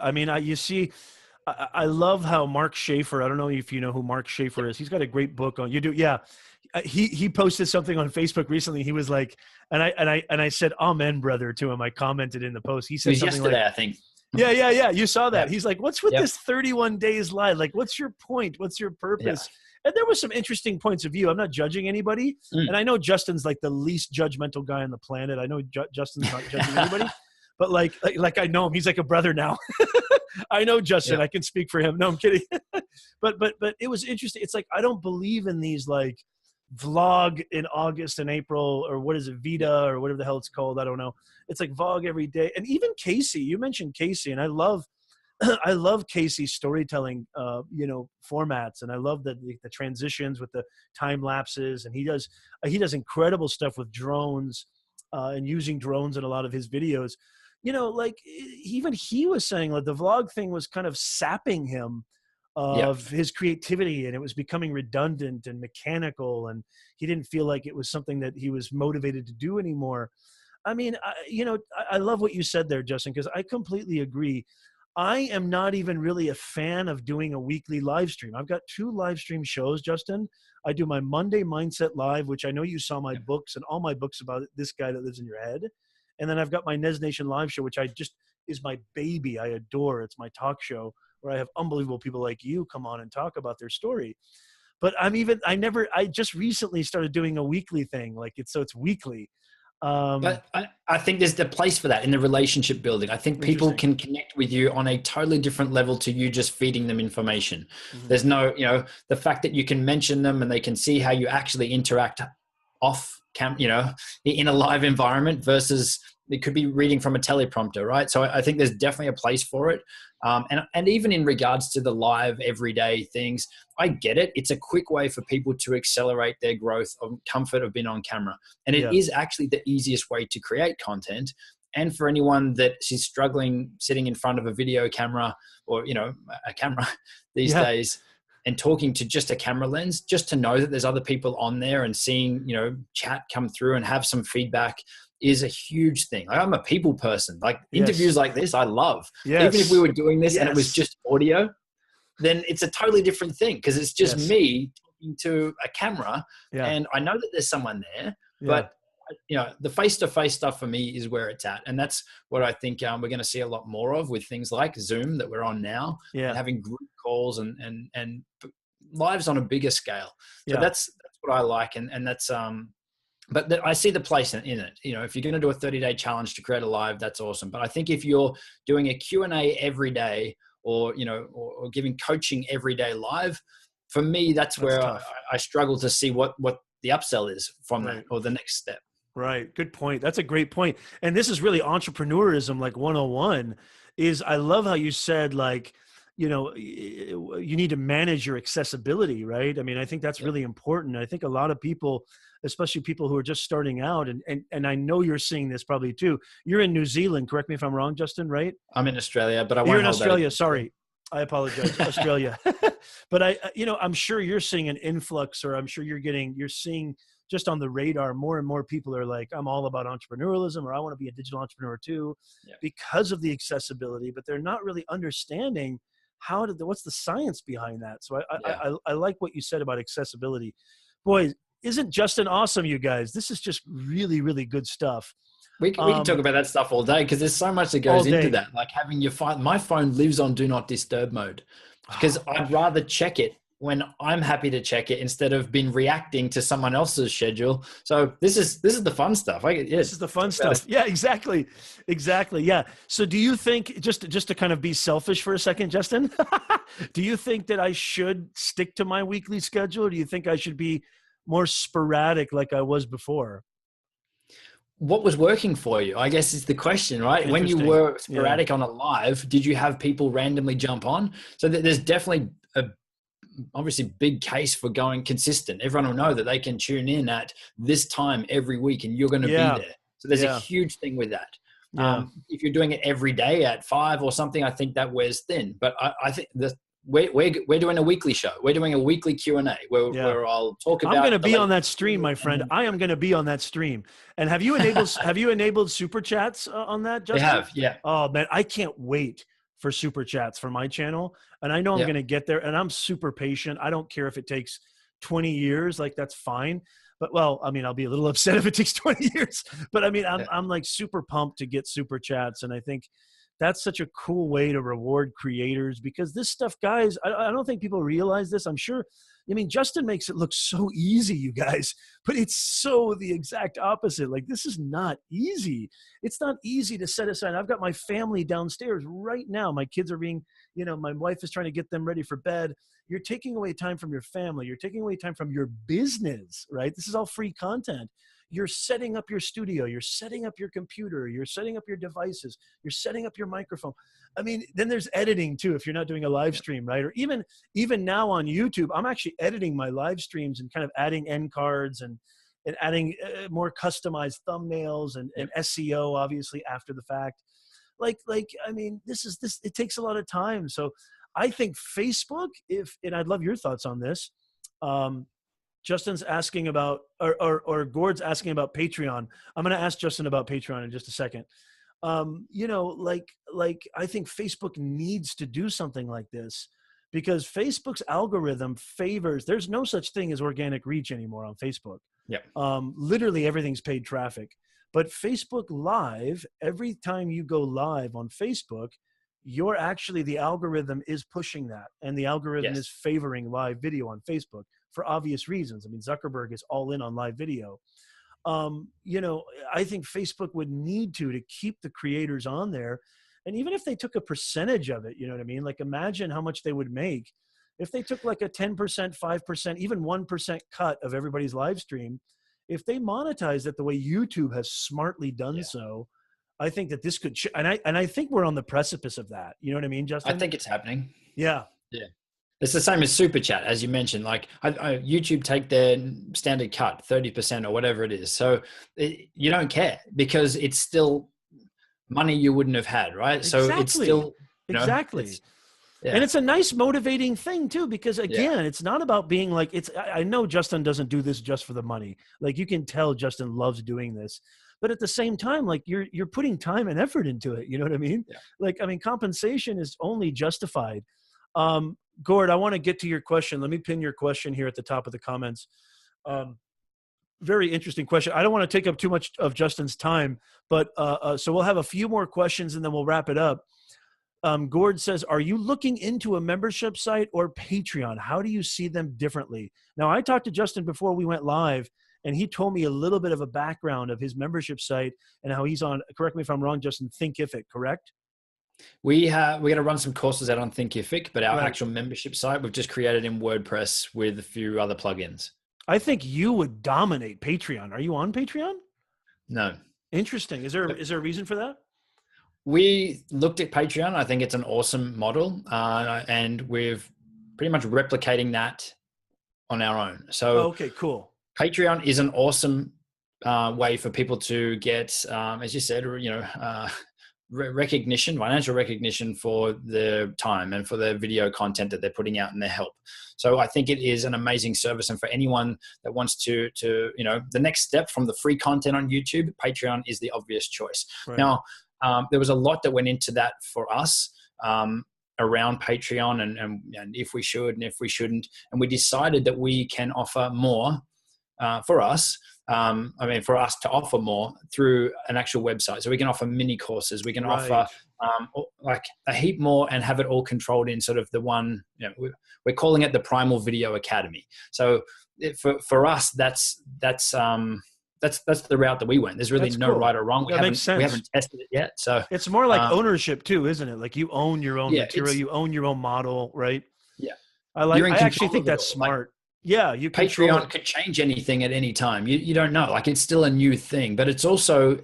I mean, you see, I love how Mark Schaefer, I don't know if you know who Mark Schaefer is. He's got a great book on, you do. Yeah. He posted something on Facebook recently. He was like, and I said, amen, brother, to him. I commented in the post. He said something yesterday, like, I think. Yeah. You saw that. Yep. He's like, what's with this 31 days live? Like, what's your point? What's your purpose? And there was some interesting points of view. I'm not judging anybody. And I know Justin's like the least judgmental guy on the planet. I know Justin's not judging anybody, but like I know him. He's like a brother now. I know Justin. I can speak for him. No, I'm kidding. but it was interesting. It's like, I don't believe in these like vlog in August and April, or what is it, Vita or whatever the hell it's called. I don't know. It's like vlog every day. And even Casey, you mentioned Casey, and I love Casey's storytelling, formats. And I love the transitions with the time lapses, and he does incredible stuff with drones, and using drones in a lot of his videos. Like even he was saying like the vlog thing was kind of sapping him of his creativity, and it was becoming redundant and mechanical, and he didn't feel like it was something that he was motivated to do anymore. I mean, I love what you said there, Justin, because I completely agree. I am not even really a fan of doing a weekly live stream. I've got 2 live stream shows, Justin. I do my Monday Mindset Live, which I know you saw my books and all my books about this guy that lives in your head. And then I've got my NEZNATION live show, which is my baby. I adore. It's my talk show where I have unbelievable people like you come on and talk about their story. But I just recently started doing a weekly thing. Like it's weekly. But I think there's the place for that in the relationship building. I think people can connect with you on a totally different level to you just feeding them information. There's no, the fact that you can mention them and they can see how you actually interact off cam, in a live environment versus it could be reading from a teleprompter, right? So I think there's definitely a place for it. And even in regards to the live everyday things, I get it. It's a quick way for people to accelerate their growth of comfort of being on camera. And it is actually the easiest way to create content. And for anyone that is struggling sitting in front of a video camera or, a camera these days and talking to just a camera lens, just to know that there's other people on there and seeing, chat come through and have some feedback is a huge thing. Like, I'm a people person. Like interviews like this, I love. Even if we were doing this and it was just audio, then it's a totally different thing because it's just me talking to a camera and I know that there's someone there, but the face-to-face stuff for me is where it's at. And that's what I think we're going to see a lot more of with things like Zoom that we're on now, and having group calls and lives on a bigger scale. So that's what I like. And that's, but I see the place in it. If you're going to do a 30-day challenge to create a live, that's awesome. But I think if you're doing a Q&A every day or giving coaching every day live, for me, that's where I struggle to see what the upsell is from that or the next step. Right. Good point. That's a great point. And this is really entrepreneurism, like 101 is, I love how you said, like, you need to manage your accessibility, right? I mean, I think that's really important. I think a lot of people, especially people who are just starting out, and I know you're seeing this probably too. You're in New Zealand, correct me if I'm wrong, Justin, right? I'm in Australia, but I won't. You're in Australia, sorry. I apologize, Australia. But I'm sure you're seeing an influx, or I'm sure you're seeing just on the radar, more and more people are like, I'm all about entrepreneurialism, or I want to be a digital entrepreneur too, because of the accessibility, but they're not really understanding what's the science behind that. So I like what you said about accessibility. Boy, isn't Justin awesome, you guys? This is just really, really good stuff. We can talk about that stuff all day because there's so much that goes into that. Like having your phone, my phone lives on do not disturb mode because I'd rather check it when I'm happy to check it instead of being reacting to someone else's schedule. So this is the fun stuff. This is the fun stuff. Yeah, exactly. Yeah. So do you think, just to kind of be selfish for a second, Justin, do you think that I should stick to my weekly schedule, or do you think I should be more sporadic like I was before? What was working for you, I guess, is the question, right? When you were sporadic on a live, did you have people randomly jump on? So there's definitely obviously big case for going consistent. Everyone will know that they can tune in at this time every week and you're going to be there. So there's a huge thing with that. If you're doing it every day at 5 or something, I think that wears thin. But I think we're doing a weekly show. We're doing a weekly Q&A where I'll talk about. I'm going to be on that stream, my friend. I am going to be on that stream. And have you enabled super chats on that, Justin? I have, yeah. Oh man, I can't wait for super chats for my channel. And I know I'm going to get there, and I'm super patient. I don't care if it takes 20 years, like that's fine. But well, I mean, I'll be a little upset if it takes 20 years, but I mean, I'm like super pumped to get super chats. And I think that's such a cool way to reward creators, because this stuff, guys, I don't think people realize this. I'm sure, I mean, Justin makes it look so easy, you guys, but it's so the exact opposite. Like, this is not easy. It's not easy to set aside. I've got my family downstairs right now. My kids are being, you know, my wife is trying to get them ready for bed. You're taking away time from your family. You're taking away time from your business, right? This is all free content. You're setting up your studio, you're setting up your computer, you're setting up your devices, you're setting up your microphone. I mean, then there's editing too, if you're not doing a live stream, right? Or even now on YouTube, I'm actually editing my live streams and kind of adding end cards and adding more customized thumbnails and SEO, obviously, after the fact. Like, I mean, it takes a lot of time. So I think Facebook, and I'd love your thoughts on this. Justin's asking about, or Gord's asking about Patreon. I'm going to ask Justin about Patreon in just a second. You know, like I think Facebook needs to do something like this, because Facebook's algorithm favors, there's no such thing as organic reach anymore on Facebook. Yeah. Literally everything's paid traffic. But Facebook Live, every time you go live on Facebook, the algorithm is pushing that. And the algorithm is favoring live video on Facebook for obvious reasons. I mean, Zuckerberg is all in on live video. You know, I think Facebook would need to keep the creators on there. And even if they took a percentage of it, you know what I mean? Like, imagine how much they would make if they took like a 10%, 5%, even 1% cut of everybody's live stream. If they monetize it the way YouTube has smartly done so, I think that this could, and I think we're on the precipice of that. You know what I mean, Justin? I think it's happening. Yeah. Yeah. It's the same as Super Chat, as you mentioned. Like, YouTube take their standard cut, 30% or whatever it is. So you don't care, because it's still money you wouldn't have had, right? Exactly. So it's still, you know, exactly. And it's a nice motivating thing too, because again, it's not about being like, I know Justin doesn't do this just for the money. Like, you can tell Justin loves doing this, but at the same time, like, you're putting time and effort into it. You know what I mean? Yeah. Like, I mean, compensation is only justified. Gord, I want to get to your question. Let me pin your question here at the top of the comments. Very interesting question. I don't want to take up too much of Justin's time, but so we'll have a few more questions and then we'll wrap it up. Gord says, are you looking into a membership site or Patreon? How do you see them differently? Now, I talked to Justin before we went live, and he told me a little bit of a background of his membership site and how he's on, correct me if I'm wrong, Justin, Thinkific, correct? We're going to run some courses out on Thinkific, but our actual membership site we've just created in WordPress with a few other plugins. I think you would dominate Patreon. Are you on Patreon? No. Interesting. Is there a reason for that? We looked at Patreon. I think it's an awesome model, and we're pretty much replicating that on our own. So okay, cool. Patreon is an awesome way for people to get, as you said, you know, recognition, financial recognition for their time and for their video content that they're putting out and their help. So I think it is an amazing service. And for anyone that wants to, you know, the next step from the free content on YouTube, Patreon is the obvious choice. Right. Now, there was a lot that went into that for us around Patreon and if we should and if we shouldn't. And we decided that we can offer more for us. I mean, for us to offer more through an actual website. So we can offer mini courses. We can offer like a heap more and have it all controlled in sort of the one, you know, we're calling it the Primal Video Academy. So for us, that's the route that we went. There's really no right or wrong. We haven't tested it yet. So it's more like ownership too, isn't it? Like, you own your own material, you own your own model, right? Yeah. I actually think that's smart. Yeah, you Patreon could change anything at any time. You don't know. Like, it's still a new thing, but it's also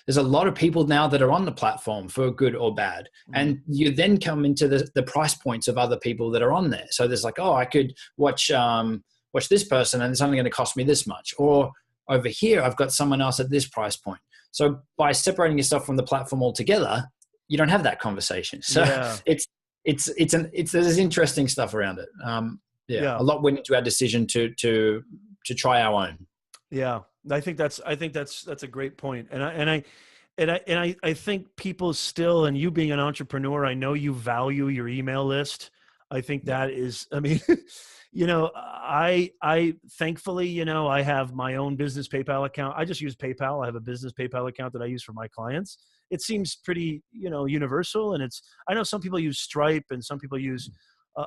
there's a lot of people now that are on the platform for good or bad, and you then come into the price points of other people that are on there. So there's like, oh, I could watch this person, and it's only going to cost me this much, or over here I've got someone else at this price point. So by separating yourself from the platform altogether, you don't have that conversation. So there's interesting stuff around it. Yeah, a lot went into our decision to try our own. Yeah, I think that's a great point, and I think people still, and you being an entrepreneur, I know you value your email list. I think that is, I mean, you know, I thankfully, you know, I have my own business PayPal account. I just use PayPal. I have a business PayPal account that I use for my clients. It seems pretty, you know, universal, and I know some people use Stripe and some people use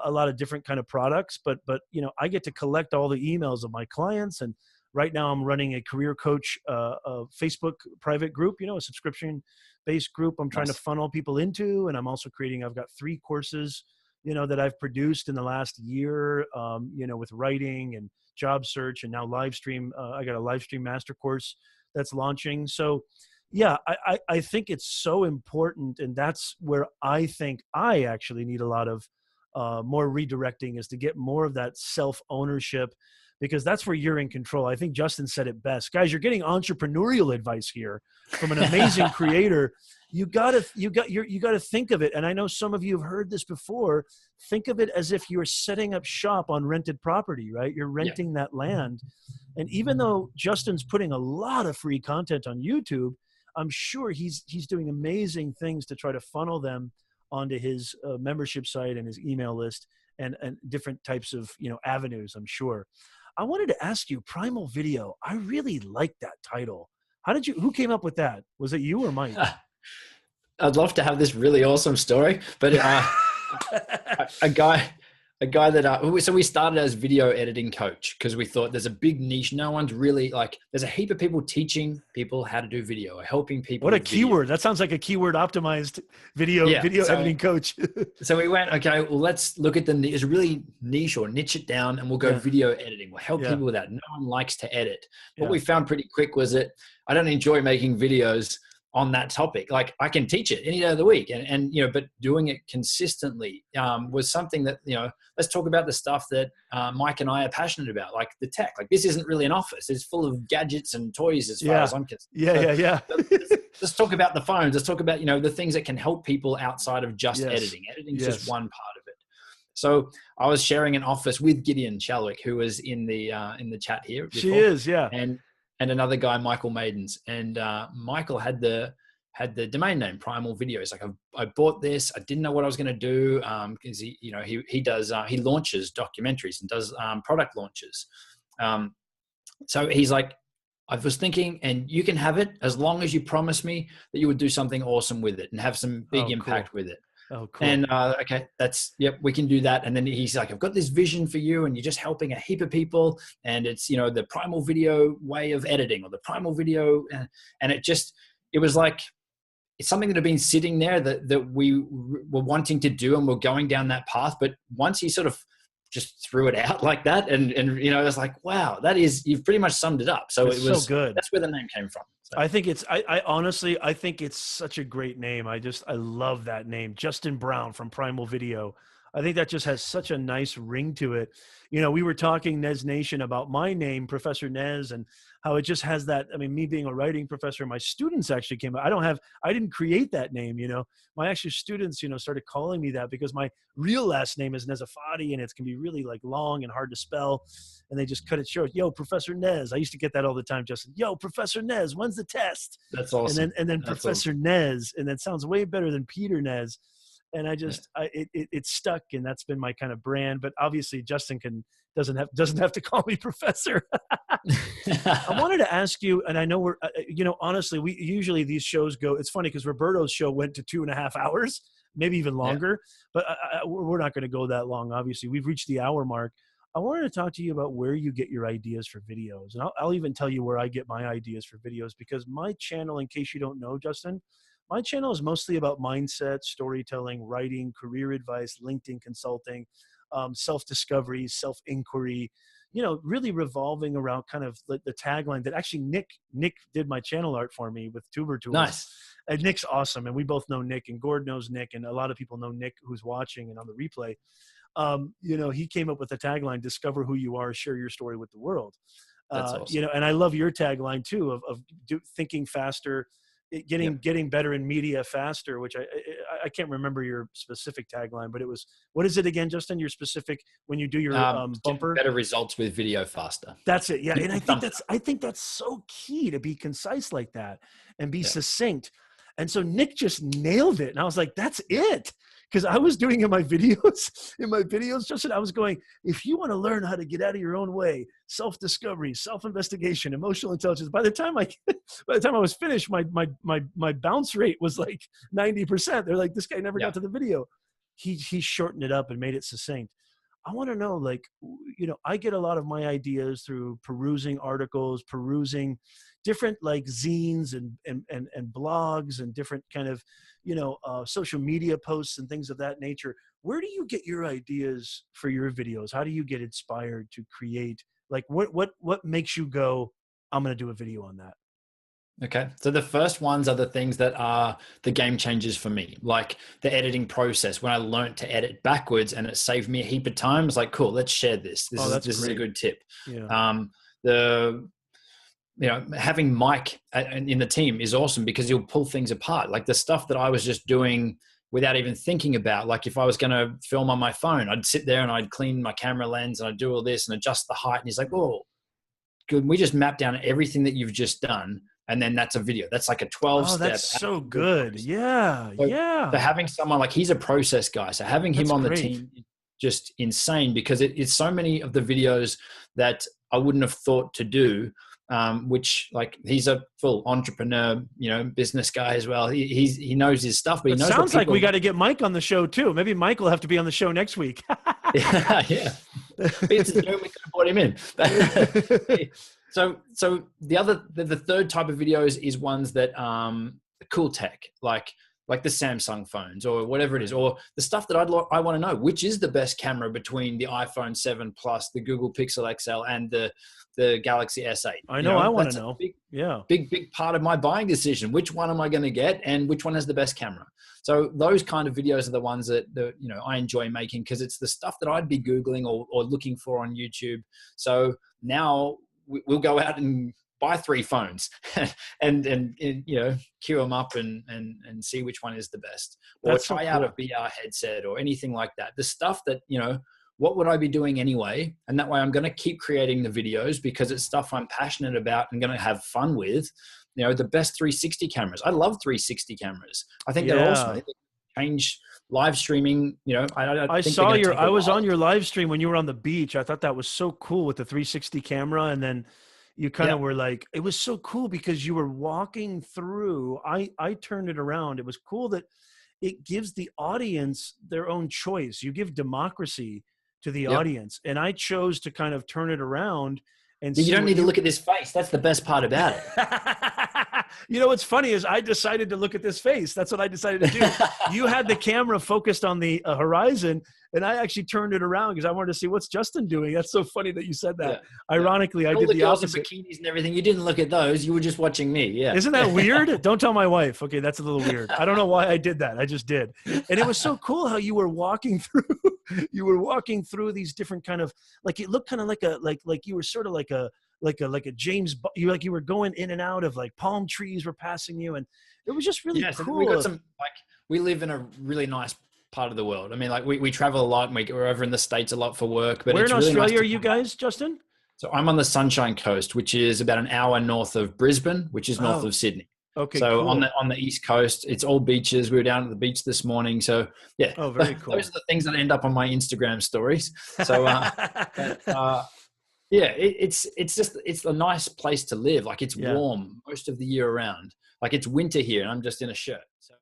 a lot of different kind of products, but, you know, I get to collect all the emails of my clients. And right now I'm running a career coach, Facebook private group, you know, a subscription-based group I'm trying to funnel people into. And I'm also I've got 3 courses, you know, that I've produced in the last year, you know, with writing and job search, and now Livestream. I got a Livestream master course that's launching. So yeah, I think it's so important. And that's where I think I actually need a lot of more redirecting, is to get more of that self-ownership, because that's where you're in control. I think Justin said it best. Guys, you're getting entrepreneurial advice here from an amazing creator. You gotta think of it. And I know some of you have heard this before. Think of it as if you're setting up shop on rented property, right? You're renting that land. And even though Justin's putting a lot of free content on YouTube, I'm sure he's doing amazing things to try to funnel them onto his membership site and his email list, and different types of, you know, avenues, I'm sure. I wanted to ask you, Primal Video. I really like that title. Who came up with that? Was it you or Mike? I'd love to have this really awesome story, but a guy that, so we started as video editing coach because we thought there's a big niche. No one's really there's a heap of people teaching people how to do video or helping people. What a keyword. That sounds like a keyword optimized video editing coach. So we went, okay, well, let's look at it's really niche, or niche it down, and we'll go video editing. We'll help people with that. No one likes to edit. What we found pretty quick was that I don't enjoy making videos on that topic. Like, I can teach it any day of the week, and you know, but doing it consistently was something that, you know, let's talk about the stuff that Mike and I are passionate about, like the tech. Like, this isn't really an office. It's full of gadgets and toys as far as I'm concerned. Let's talk about the phones. Let's talk about, you know, the things that can help people outside of just editing. Editing is just one part of it. So I was sharing an office with Gideon Shalwick, who was in the chat here before. She is, and another guy, Michael Maidens. And Michael had the domain name Primal Video. He's like, I bought this. I didn't know what I was going to do, because he launches documentaries and does product launches. So he's like, I was thinking, and you can have it as long as you promise me that you would do something awesome with it and have some big impact with it. Oh, cool. And okay, we can do that. And then he's like, I've got this vision for you, and you're just helping a heap of people, and it's, you know, the Primal Video way of editing, or the Primal Video, and it was like, it's something that had been sitting there that we were wanting to do, and we're going down that path. But once he sort of just threw it out like that, and you know, I was like, wow, you've pretty much summed it up. So it was so good. That's where the name came from. So. I think I honestly think it's such a great name. I love that name, Justin Brown from Primal Video. I think that just has such a nice ring to it. You know, we were talking, Nez Nation, about my name, Professor Nez, and how it just has that. I mean, me being a writing professor, my students actually came out. I didn't create that name, you know. My actual students, you know, started calling me that because my real last name is Nezafati, and it can be really long and hard to spell. And they just cut it short. Yo, Professor Nez. I used to get that all the time, Justin. Yo, Professor Nez, when's the test? That's awesome. And then Professor Nez, and that sounds way better than Peter Nez. And it stuck, and that's been my kind of brand. But obviously, Justin doesn't have to call me professor. I wanted to ask you, and I know we're, you know, honestly, we usually these shows go. It's funny because Roberto's show went to 2.5 hours, maybe even longer. But we're not going to go that long. Obviously, we've reached the hour mark. I wanted to talk to you about where you get your ideas for videos, and I'll even tell you where I get my ideas for videos, because my channel, in case you don't know, Justin, my channel is mostly about mindset, storytelling, writing, career advice, LinkedIn consulting, self-discovery, self-inquiry, you know, really revolving around kind of the tagline that actually Nick did my channel art for me with Tuber Tools. Nice. And Nick's awesome. And we both know Nick, and Gord knows Nick, and a lot of people know Nick who's watching and on the replay. You know, he came up with the tagline, discover who you are, share your story with the world. That's awesome. You know, and I love your tagline too, of thinking faster, getting better in media faster, which I can't remember your specific tagline, but it was, what is it again, Justin? Your specific, when you do your bumper? Better results with video faster. That's it. Yeah. And I think that's so key, to be concise like that and be succinct. And so Nick just nailed it. And I was like, that's it. Because I was doing in my videos, Justin, I was going, if you want to learn how to get out of your own way, self-discovery, self-investigation, emotional intelligence. By the time I was finished, my bounce rate was like 90%. They're like, this guy never got to the video. He shortened it up and made it succinct. I want to know, like, you know, I get a lot of my ideas through perusing articles, perusing different like zines and blogs and different kind of, you know, social media posts and things of that nature. Where do you get your ideas for your videos? How do you get inspired to create? Like, what makes you go, I'm going to do a video on that? Okay. So the first ones are the things that are the game changers for me, like the editing process. When I learned to edit backwards and it saved me a heap of time, it's like, cool, let's share this. This is a good tip. Yeah. You know, having Mike in the team is awesome because he'll pull things apart. Like the stuff that I was just doing without even thinking about, like if I was going to film on my phone, I'd sit there and I'd clean my camera lens and I'd do all this and adjust the height. And he's like, oh, good. We just map down everything that you've just done. And then that's a video. That's like a 12 step. Oh, that's so good. Yeah. So having someone like, he's a process guy. So having him on the team is just insane because it's so many of the videos that I wouldn't have thought to do. Which, like, he's a full entrepreneur, you know, business guy as well. He knows his stuff, but he knows. Sounds like we got to get Mike on the show too. Maybe Mike will have to be on the show next week. yeah. It's a Zoom, we could have brought him in. So the third type of videos is ones that cool tech, like the Samsung phones or whatever it is, or the stuff that I want to know, which is the best camera between the iPhone 7 Plus, the Google Pixel XL, and the Galaxy S8. I know, I want to know. Big part of my buying decision. Which one am I going to get, and which one has the best camera? So those kind of videos are the ones that you know, I enjoy making because it's the stuff that I'd be Googling or looking for on YouTube. So now we'll go out and buy 3 phones and you know, queue them up and see which one is the best, or try out a VR headset or anything like that. The stuff that, you know, what would I be doing anyway? And that way I'm going to keep creating the videos because it's stuff I'm passionate about and going to have fun with. You know, the best 360 cameras. I love 360 cameras. I think they're awesome. They change live streaming. You know, I saw I was on your live stream when you were on the beach. I thought that was so cool with the 360 camera. And then you kind of were like, it was so cool because you were walking through. I turned it around. It was cool that it gives the audience their own choice. You give democracy to the audience. And I chose to kind of turn it around. And you don't need to look at this face. That's the best part about it. You know, what's funny is I decided to look at this face. That's what I decided to do. You had the camera focused on the horizon, and I actually turned it around because I wanted to see what's Justin doing. That's so funny that you said that. Yeah. Ironically, I did the opposite. Bikinis and everything. You didn't look at those. You were just watching me. Yeah. Isn't that weird? Don't tell my wife. Okay, that's a little weird. I don't know why I did that. I just did. And it was so cool how you were walking through. You were walking through these different kind of, like, it looked kind of like like you were sort of like a James, you were going in and out of, like, palm trees were passing you, and it was just really cool. We got some, like, we live in a really nice part of the world. I mean, like, we travel a lot, and we're over in the States a lot for work. But where in Australia are you guys, Justin? So I'm on the Sunshine Coast, which is about an hour north of Brisbane, which is north of Sydney. Okay. So cool. on the East Coast, it's all beaches. We were down at the beach this morning. So yeah. Oh, very cool. Those are the things that end up on my Instagram stories. So yeah, it's a nice place to live. Like, it's warm most of the year around. Like, it's winter here and I'm just in a shirt. So.